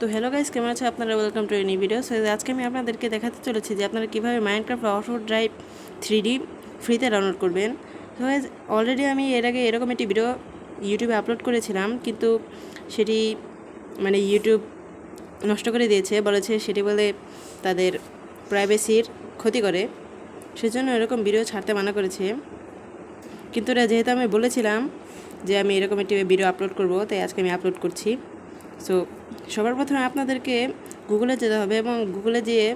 তো hello guys, কেমন আছে আপনারা? Welcome to new video. So আজকে আমি আপনাদেরকে দেখাতে চলেছি যে আপনারা কীভাবে মাইনক্রাফট অফরোড ড্রাইভ 3D ফ্রিতে ডাউনলোড করবেন। তো গাইস, অলরেডি আমি এর আগে এরকম একটি ভিডিও ইউটিউবে আপলোড করেছিলাম, কিন্তু সেটি ইউটিউব নষ্ট করে দিয়েছে, বলেছে সেটি বলে তাদের প্রাইভেসির ক্ষতি করে, সেজন্য এরকম ভিডিও ছাড়তে মানা করেছে। কিন্তু যেহেতু আমি বলেছিলাম যে আমি এরকম একটি ভিডিও আপলোড করব, তাই আজকে আমি আপলোড করছি। সো সবার প্রথমে আপনাদেরকে গুগলে যেতে হবে এবং গুগলে যেয়ে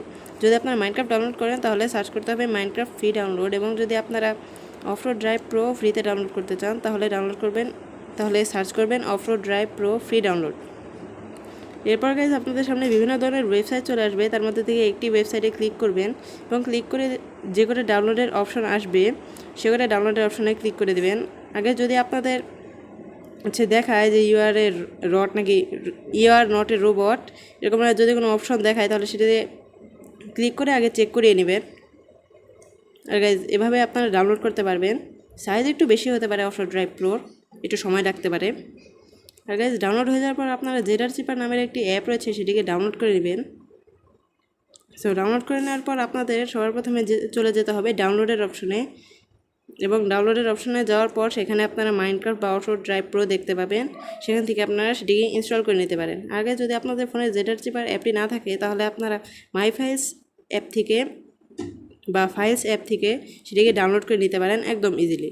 যদি আপনারা মাইনক্রাফট ডাউনলোড করেন তাহলে সার্চ করতে হবে মাইনক্রাফট ফ্রি ডাউনলোড, এবং যদি আপনারা অফরোড ড্রাইভ প্রো ফ্রিতে ডাউনলোড করতে চান তাহলে সার্চ করবেন off-road drive pro free download. এরপর গাইজ আপনাদের সামনে বিভিন্ন ধরনের ওয়েবসাইট চলে আসবে, তার মধ্যে থেকে একটি ওয়েবসাইটে ক্লিক করবেন এবং ক্লিক করে যে করে ডাউনলোডের অপশন আসবে সে করে ডাউনলোডের অপশনে ক্লিক করে দেবেন। আগে যদি আপনাদের দেখায় যে you are not a robot, এরকম যদি কোনো অপশন দেখায় তাহলে সেটাতে ক্লিক করে আগে চেক করিয়ে নেবেন। আর গাইজ এভাবে আপনারা ডাউনলোড করতে পারবেন। সাইজ একটু বেশি হতে পারে অফরোড ড্রাইভ প্রোর, একটু সময় লাগতে পারে। আর গাইজ ডাউনলোড হয়ে যাওয়ার পর আপনারা জেডার চিপার নামের একটি অ্যাপ রয়েছে, সেটিকে ডাউনলোড করে নেবেন। সো ডাউনলোড করে নেওয়ার পর আপনাদের সবার প্রথমে চলে যেতে হবে ডাউনলোডের অপশনে, এবং ডাউনলোডের অপশনে যাওয়ার পর সেখানে আপনারা মাইনক্রাফট বা অফরোড ড্রাইভ প্রো দেখতে পাবেন। সেখান থেকে আপনারা সেটিকে ইনস্টল করে নিতে পারেন। আগে যদি আপনাদের ফোনে জেডার চিপার অ্যাপটি না থাকে তাহলে আপনারা মাই ফাইলস অ্যাপ থেকে বা ফাইলস অ্যাপ থেকে সেটিকে ডাউনলোড করে নিতে পারেন একদম ইজিলি।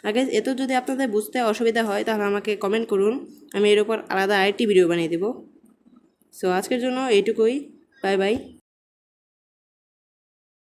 আগে এত যদি আপনাদের বুঝতে অসুবিধা হয় তাহলে আমাকে কমেন্ট করুন, আমি এর উপর আলাদা আরেকটি ভিডিও বানিয়ে দেবো। সো আজকের জন্য এইটুকুই, বাই বাই।